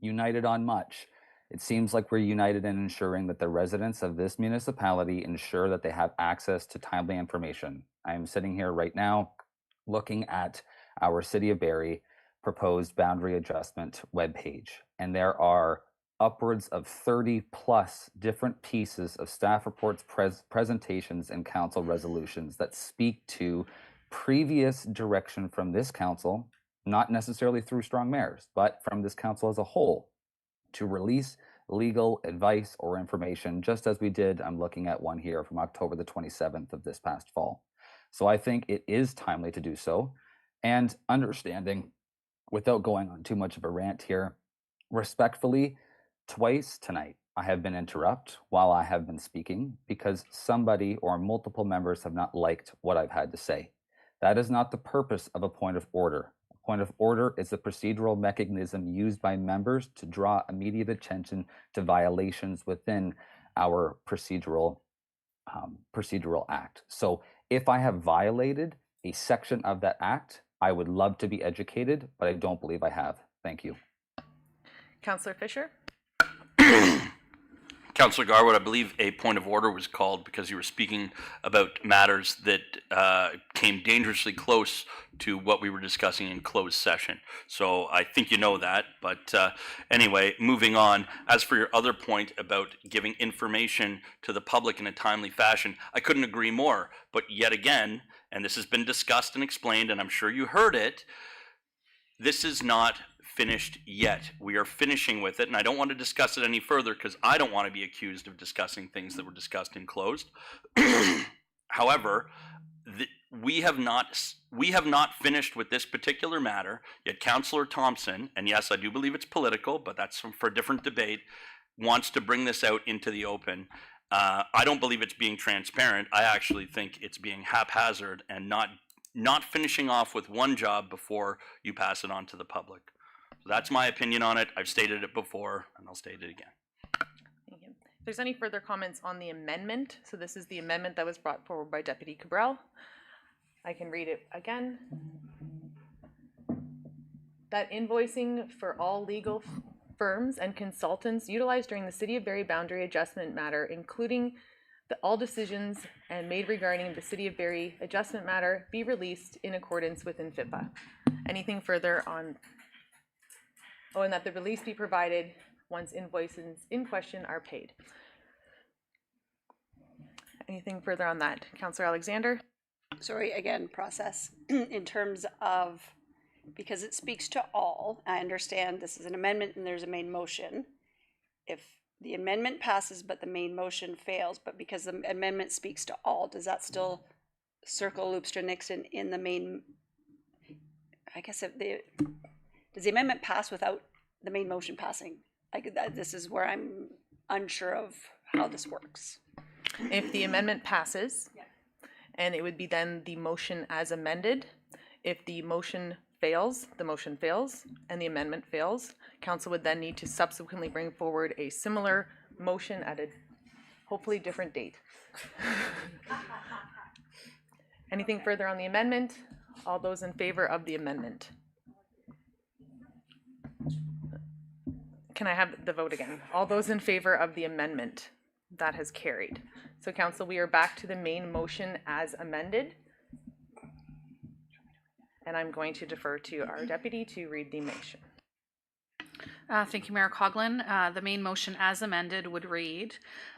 united on much, it seems like we're united in ensuring that the residents of this municipality ensure that they have access to timely information. I am sitting here right now looking at our City of Barrie proposed boundary adjustment webpage, and there are upwards of 30 plus different pieces of staff reports, presentations, and council resolutions that speak to previous direction from this council, not necessarily through strong mayors, but from this council as a whole, to release legal advice or information, just as we did. I'm looking at one here from October the 27th of this past fall. So I think it is timely to do so, and understanding, without going on too much of a rant here, respectfully, twice tonight I have been interrupted while I have been speaking because somebody or multiple members have not liked what I've had to say. That is not the purpose of a point of order. A point of order is the procedural mechanism used by members to draw immediate attention to violations within our procedural act. So if I have violated a section of that act, I would love to be educated, but I don't believe I have. Thank you. Councillor Fisher? Councillor Garwood, I believe a point of order was called because you were speaking about matters that came dangerously close to what we were discussing in closed session. So I think you know that, but anyway, moving on. As for your other point about giving information to the public in a timely fashion, I couldn't agree more. But yet again, and this has been discussed and explained, and I'm sure you heard it, this is not finished yet. We are finishing with it, and I don't want to discuss it any further because I don't want to be accused of discussing things that were discussed in closed. However, we have not finished with this particular matter, yet Councillor Thompson, and yes, I do believe it's political, but that's for a different debate, wants to bring this out into the open. I don't believe it's being transparent. I actually think it's being haphazard and not finishing off with one job before you pass it on to the public. So that's my opinion on it. I've stated it before, and I'll state it again. Thank you. If there's any further comments on the amendment, so this is the amendment that was brought forward by Deputy Cabral. I can read it again. That invoicing for all legal firms and consultants utilized during the City of Barrie boundary adjustment matter, including all decisions and made regarding the City of Barrie adjustment matter, be released in accordance with INFIPA. Anything further on? Oh, and that the release be provided once invoices in question are paid. Anything further on that? Councillor Alexander? Sorry, again, process in terms of, because it speaks to all, I understand this is an amendment and there's a main motion. If the amendment passes but the main motion fails, but because the amendment speaks to all, does that still circle Loopster Nixon in the main? I guess does the amendment pass without the main motion passing? This is where I'm unsure of how this works. If the amendment passes, and it would be then the motion as amended. If the motion fails, and the amendment fails, council would then need to subsequently bring forward a similar motion at a hopefully different date. Anything further on the amendment? All those in favor of the amendment? Can I have the vote again? All those in favor of the amendment? That has carried. So council, we are back to the main motion as amended. And I'm going to defer to our deputy to read the motion. Thank you, Mayor Coughlin. The main motion as amended would read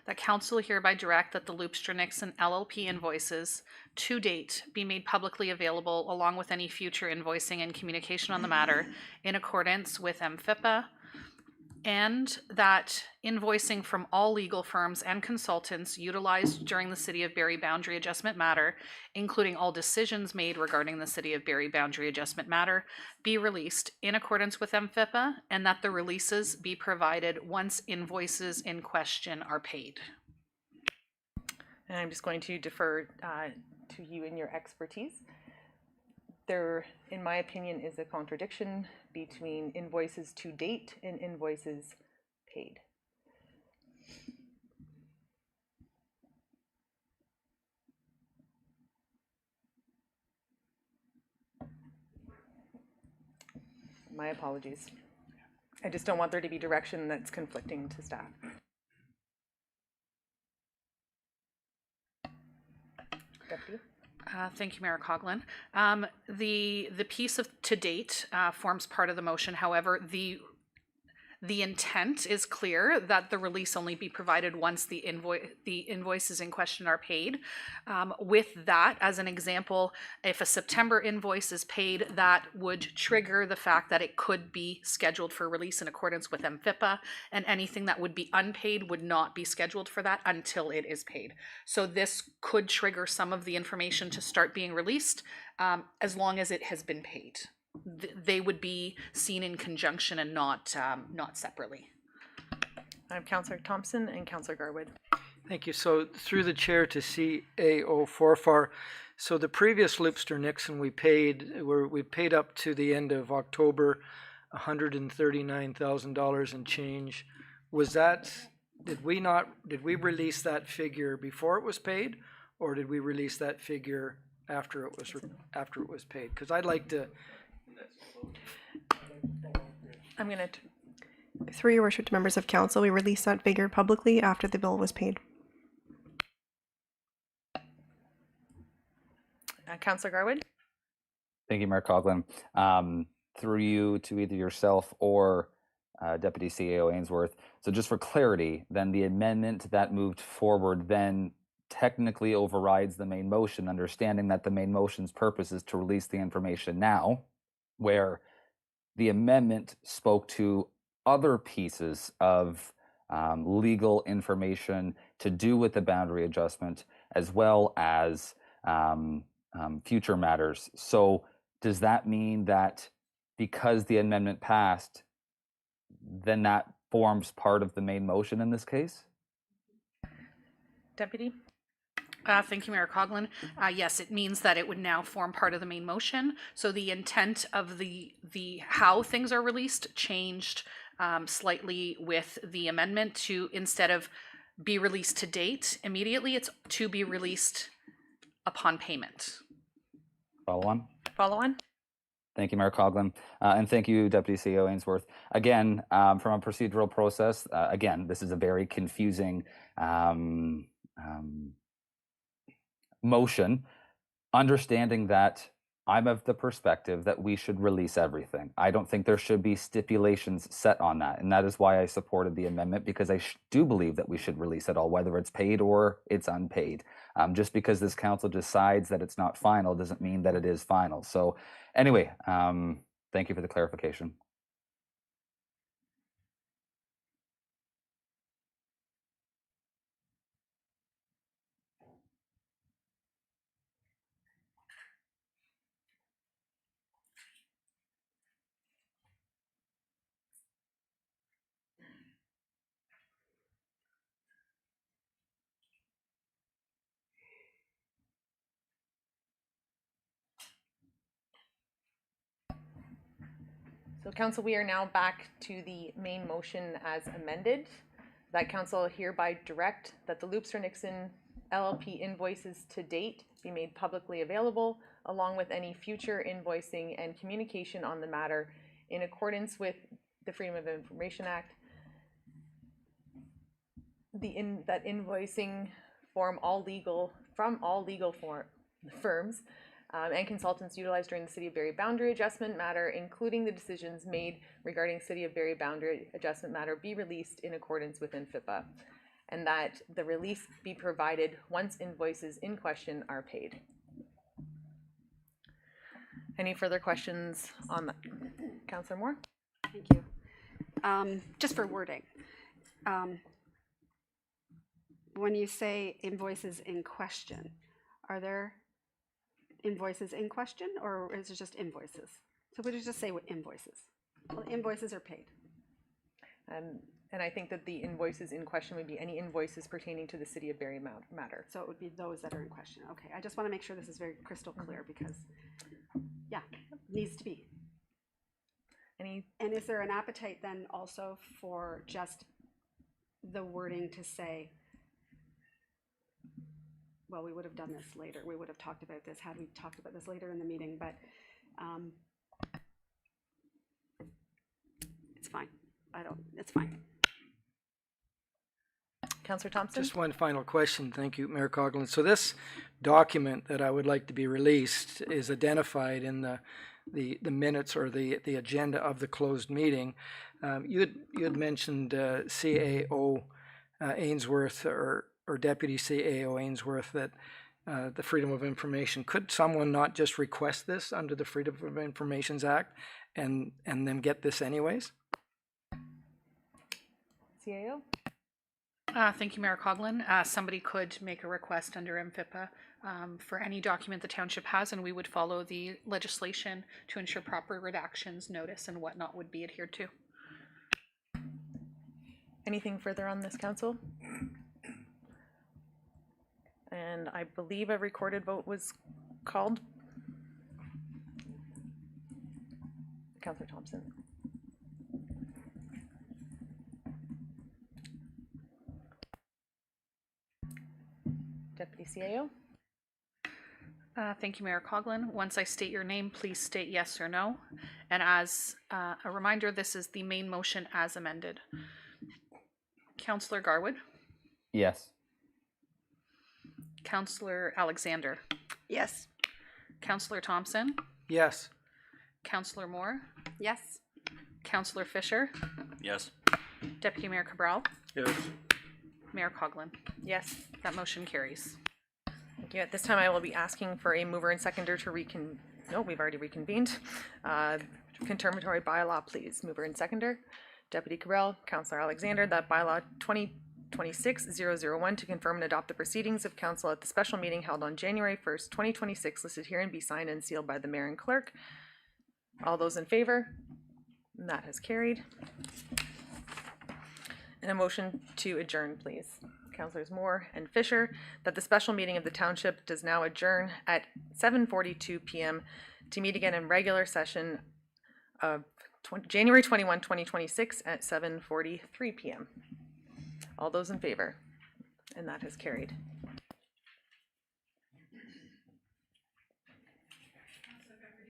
that council hereby direct that the Loopster Nixon LLP invoices to date be made publicly available along with any future invoicing and communication on the matter in accordance with MFIPA, and that invoicing from all legal firms and consultants utilized during the City of Barrie boundary adjustment matter, including all decisions made regarding the City of Barrie boundary adjustment matter, be released in accordance with MFIPA, and that the releases be provided once invoices in question are paid. And I'm just going to defer to you and your expertise. There, in my opinion, is a contradiction between invoices to date and invoices paid. My apologies. I just don't want there to be direction that's conflicting to staff. Deputy? Thank you, Mayor Coughlin. The piece of to date forms part of the motion. However, the intent is clear that the release only be provided once the invoices in question are paid. With that, as an example, if a September invoice is paid, that would trigger the fact that it could be scheduled for release in accordance with MFIPA, and anything that would be unpaid would not be scheduled for that until it is paid. So this could trigger some of the information to start being released as long as it has been paid. They would be seen in conjunction and not separately. I have Councillor Thompson and Councillor Garwood. Thank you. So through the chair to CAO Forfar. So the previous Loopster Nixon we paid up to the end of October $139,000 and change. Was that, did we release that figure before it was paid, or did we release that figure after it was paid? Because I'd like to. I'm going to. Through your worship to members of council, we released that figure publicly after the bill was paid. Councillor Garwood? Thank you, Mayor Coughlin. Through you to either yourself or Deputy CEO Ainsworth. So just for clarity, then the amendment that moved forward then technically overrides the main motion, understanding that the main motion's purpose is to release the information now, where the amendment spoke to other pieces of legal information to do with the boundary adjustment, as well as future matters. So does that mean that because the amendment passed, then that forms part of the main motion in this case? Deputy? Thank you, Mayor Coughlin. Yes, it means that it would now form part of the main motion. So the intent of the how things are released changed slightly with the amendment to, instead of be released to date immediately, it's to be released upon payment. Follow on? Follow on? Thank you, Mayor Coughlin. And thank you, Deputy CEO Ainsworth. Again, from a procedural process, again, this is a very confusing motion, understanding that I'm of the perspective that we should release everything. I don't think there should be stipulations set on that. And that is why I supported the amendment, because I do believe that we should release it all, whether it's paid or it's unpaid. Just because this council decides that it's not final doesn't mean that it is final. So anyway, thank you for the clarification. So council, we are now back to the main motion as amended. That council hereby direct that the Loopster Nixon LLP invoices to date be made publicly available, along with any future invoicing and communication on the matter in accordance with the Freedom of Information Act. That invoicing from all legal firms and consultants utilized during the City of Barrie boundary adjustment matter, including the decisions made regarding City of Barrie boundary adjustment matter, be released in accordance with NFIPA, and that the release be provided once invoices in question are paid. Any further questions on that? Councillor Moore? Thank you. Just for wording, when you say invoices in question, are there invoices in question, or is it just invoices? So we just say what invoices. Well, invoices are paid. And I think that the invoices in question would be any invoices pertaining to the City of Barrie matter. So it would be those that are in question. Okay, I just want to make sure this is very crystal clear because, yeah, it needs to be. And is there an appetite then also for just the wording to say, well, we would have done this later. We would have talked about this had we talked about this later in the meeting, but it's fine. It's fine. Councillor Thompson? Just one final question. Thank you, Mayor Coughlin. So this document that I would like to be released is identified in the minutes or the agenda of the closed meeting. You had mentioned CAO Ainsworth or Deputy CAO Ainsworth that the Freedom of Information. Could someone not just request this under the Freedom of Information Act and then get this anyways? CAO? Thank you, Mayor Coughlin. Somebody could make a request under MFIPA for any document the township has, and we would follow the legislation to ensure proper redactions, notice, and whatnot would be adhered to. Anything further on this, council? And I believe a recorded vote was called. Councillor Thompson. Deputy CAO. Thank you, Mayor Coughlin. Once I state your name, please state yes or no. And as a reminder, this is the main motion as amended. Councillor Garwood. Yes. Councillor Alexander. Yes. Councillor Thompson. Yes. Councillor Moore. Yes. Councillor Fisher. Yes. Deputy Mayor Cabral. Yes. Mayor Coughlin. Yes. That motion carries. Thank you. At this time, I will be asking for a mover and seconder to no, we've already reconvened. Confirmatory bylaw, please. Mover and seconder. Deputy Cabral, Councillor Alexander, that bylaw 2026-001 to confirm and adopt the proceedings of council at the special meeting held on January 1st, 2026, listed here and be signed and sealed by the mayor and clerk. All those in favor? And that has carried. And a motion to adjourn, please. Councillors Moore and Fisher, that the special meeting of the township does now adjourn at 7:42 p.m. to meet again in regular session of January 21, 2026 at 7:43 p.m. All those in favor? And that has carried.